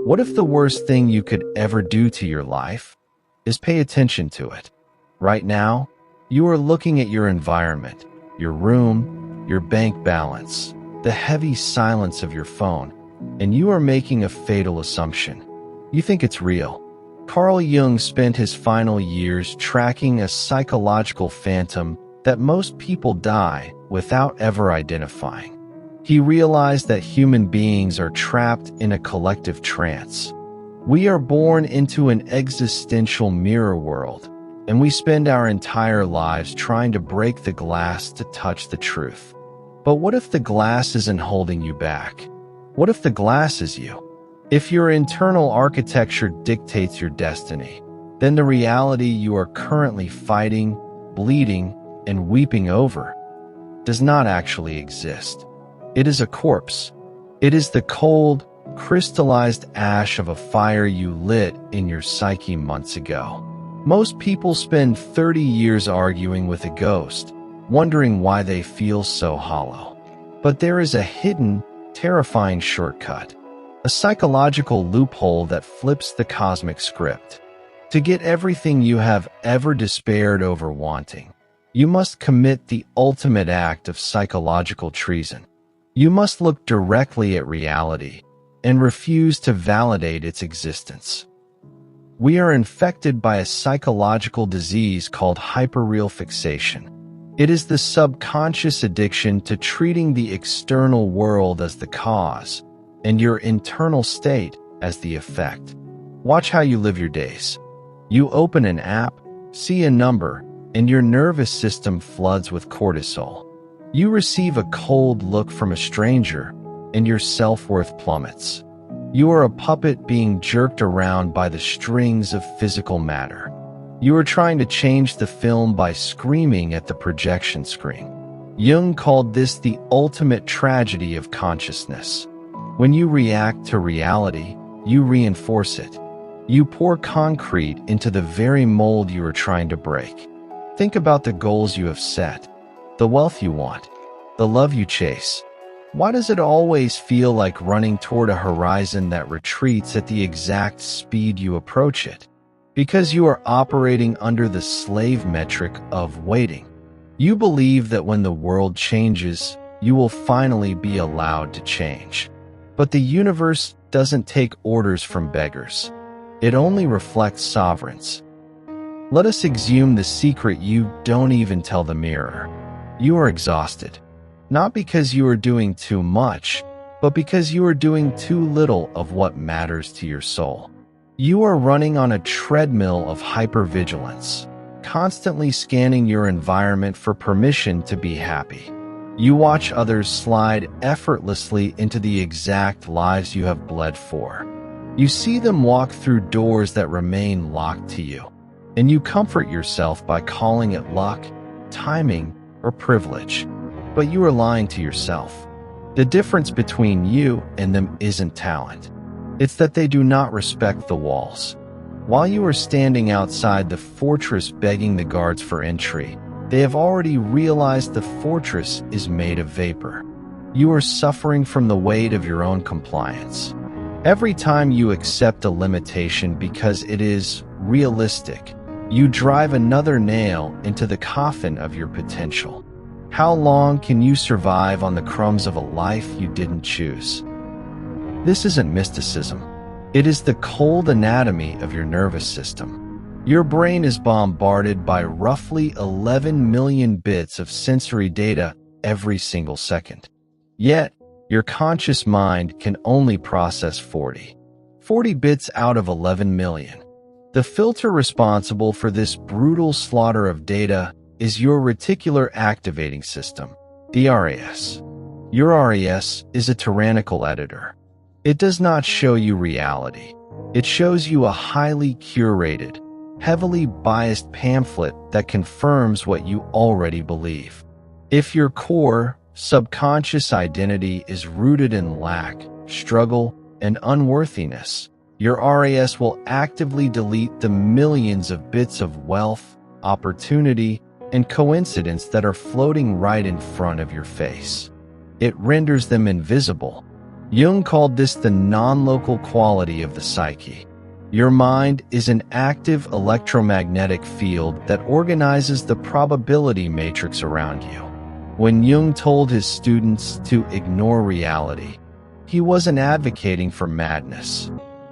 What if the worst thing you could ever do to your life is pay attention to it? Right now, you are looking at your environment, your room, your bank balance, the heavy silence of your phone, and you are making a fatal assumption. You think it's real. Carl Jung spent his final years tracking a psychological phantom that most people die without ever identifying. He realized that human beings are trapped in a collective trance. We are born into an existential mirror world, and we spend our entire lives trying to break the glass to touch the truth. But what if the glass isn't holding you back? What if the glass is you? If your internal architecture dictates your destiny, then the reality you are currently fighting, bleeding, and weeping over does not actually exist. It is a corpse. It is the cold, crystallized ash of a fire you lit in your psyche months ago. Most people spend 30 years arguing with a ghost, wondering why they feel so hollow. But there is a hidden, terrifying shortcut. A psychological loophole that flips the cosmic script. To get everything you have ever despaired over wanting, you must commit the ultimate act of psychological treason. You must look directly at reality and refuse to validate its existence. We are infected by a psychological disease called hyperreal fixation. It is the subconscious addiction to treating the external world as the cause and your internal state as the effect. Watch how you live your days. You open an app, see a number, and your nervous system floods with cortisol. You receive a cold look from a stranger, and your self-worth plummets. You are a puppet being jerked around by the strings of physical matter. You are trying to change the film by screaming at the projection screen. Jung called this the ultimate tragedy of consciousness. When you react to reality, you reinforce it. You pour concrete into the very mold you are trying to break. Think about the goals you have set, the wealth you want, the love you chase. Why does it always feel like running toward a horizon that retreats at the exact speed you approach it? Because you are operating under the slave metric of waiting. You believe that when the world changes, you will finally be allowed to change. But the universe doesn't take orders from beggars. It only reflects sovereigns. Let us exhume the secret you don't even tell the mirror. You are exhausted. Not because you are doing too much, but because you are doing too little of what matters to your soul. You are running on a treadmill of hypervigilance, constantly scanning your environment for permission to be happy. You watch others slide effortlessly into the exact lives you have bled for. You see them walk through doors that remain locked to you, and you comfort yourself by calling it luck, timing, or privilege. But you are lying to yourself. The difference between you and them isn't talent. It's that they do not respect the walls. While you are standing outside the fortress begging the guards for entry, they have already realized the fortress is made of vapor. You are suffering from the weight of your own compliance. Every time you accept a limitation because it is realistic, you drive another nail into the coffin of your potential. How long can you survive on the crumbs of a life you didn't choose? This isn't mysticism. It is the cold anatomy of your nervous system. Your brain is bombarded by roughly 11 million bits of sensory data every single second. Yet, your conscious mind can only process 40 bits out of 11 million. The filter responsible for this brutal slaughter of data is your reticular activating system, the RAS. Your RAS is a tyrannical editor. It does not show you reality. It shows you a highly curated, heavily biased pamphlet that confirms what you already believe. If your core, subconscious identity is rooted in lack, struggle, and unworthiness, your RAS will actively delete the millions of bits of wealth, opportunity, and coincidence that are floating right in front of your face. It renders them invisible. Jung called this the non-local quality of the psyche. Your mind is an active electromagnetic field that organizes the probability matrix around you. When Jung told his students to ignore reality, he wasn't advocating for madness.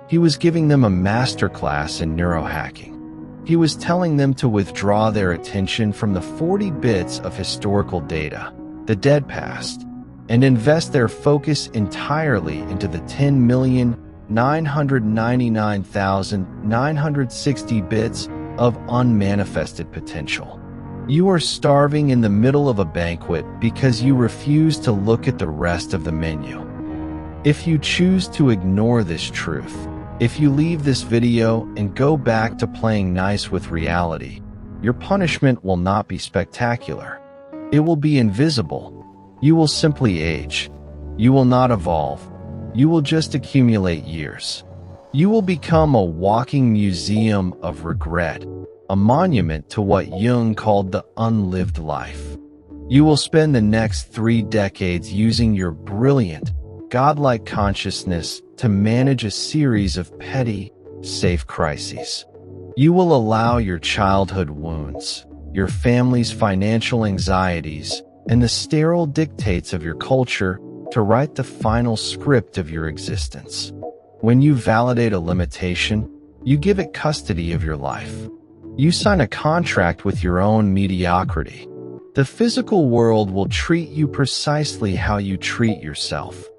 He was giving them a masterclass in neurohacking. He was telling them to withdraw their attention from the 40 bits of historical data, the dead past, and invest their focus entirely into the 10,999,960 bits of unmanifested potential. You are starving in the middle of a banquet because you refuse to look at the rest of the menu. If you choose to ignore this truth, if you leave this video and go back to playing nice with reality, your punishment will not be spectacular. It will be invisible. You will simply age. You will not evolve. You will just accumulate years. You will become a walking museum of regret, a monument to what Jung called the unlived life. You will spend the next 3 decades using your brilliant, godlike consciousness to manage a series of petty, safe crises. You will allow your childhood wounds, your family's financial anxieties, and the sterile dictates of your culture to write the final script of your existence. When you validate a limitation, you give it custody of your life. You sign a contract with your own mediocrity. The physical world will treat you precisely how you treat yourself,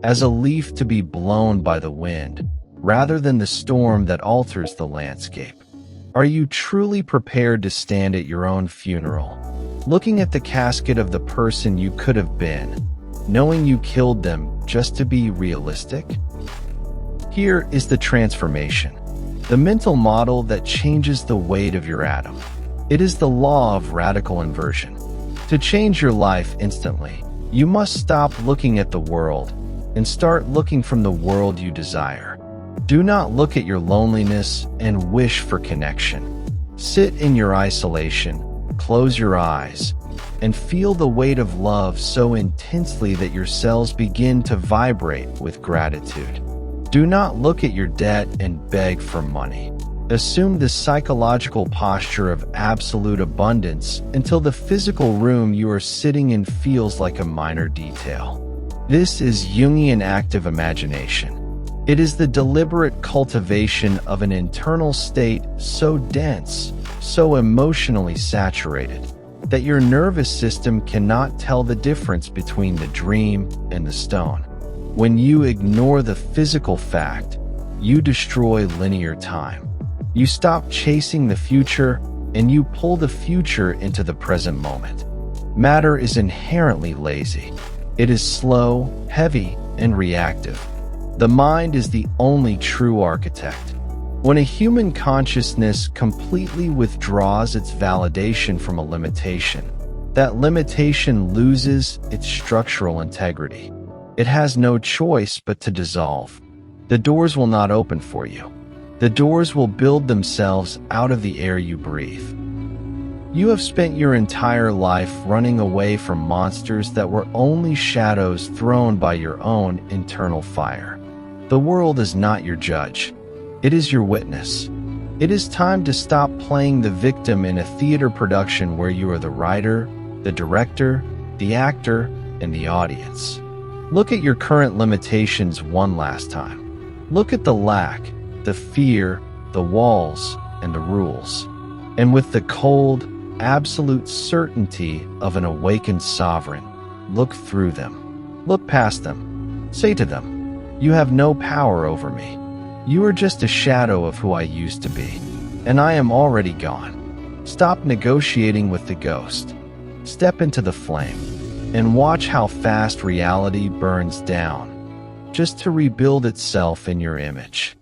as a leaf to be blown by the wind, rather than the storm that alters the landscape. Are you truly prepared to stand at your own funeral, looking at the casket of the person you could have been, knowing you killed them just to be realistic? Here is the transformation, the mental model that changes the weight of your atom. It is the law of radical inversion. To change your life instantly, you must stop looking at the world and start looking from the world you desire. Do not look at your loneliness and wish for connection. Sit in your isolation, close your eyes, and feel the weight of love so intensely that your cells begin to vibrate with gratitude. Do not look at your debt and beg for money. Assume the psychological posture of absolute abundance until the physical room you are sitting in feels like a minor detail. This is Jungian active imagination. It is the deliberate cultivation of an internal state so dense, so emotionally saturated, that your nervous system cannot tell the difference between the dream and the stone. When you ignore the physical fact, you destroy linear time. You stop chasing the future and you pull the future into the present moment. Matter is inherently lazy. It is slow, heavy, and reactive. The mind is the only true architect. When a human consciousness completely withdraws its validation from a limitation, that limitation loses its structural integrity. It has no choice but to dissolve. The doors will not open for you. The doors will build themselves out of the air you breathe. You have spent your entire life running away from monsters that were only shadows thrown by your own internal fire. The world is not your judge. It is your witness. It is time to stop playing the victim in a theater production where you are the writer, the director, the actor, and the audience. Look at your current limitations one last time. Look at the lack, the fear, the walls, and the rules. And with the cold, absolute certainty of an awakened sovereign, look through them. Look past them. Say to them, "You have no power over me. You are just a shadow of who I used to be, and I am already gone." Stop negotiating with the ghost. Step into the flame, and watch how fast reality burns down, just to rebuild itself in your image.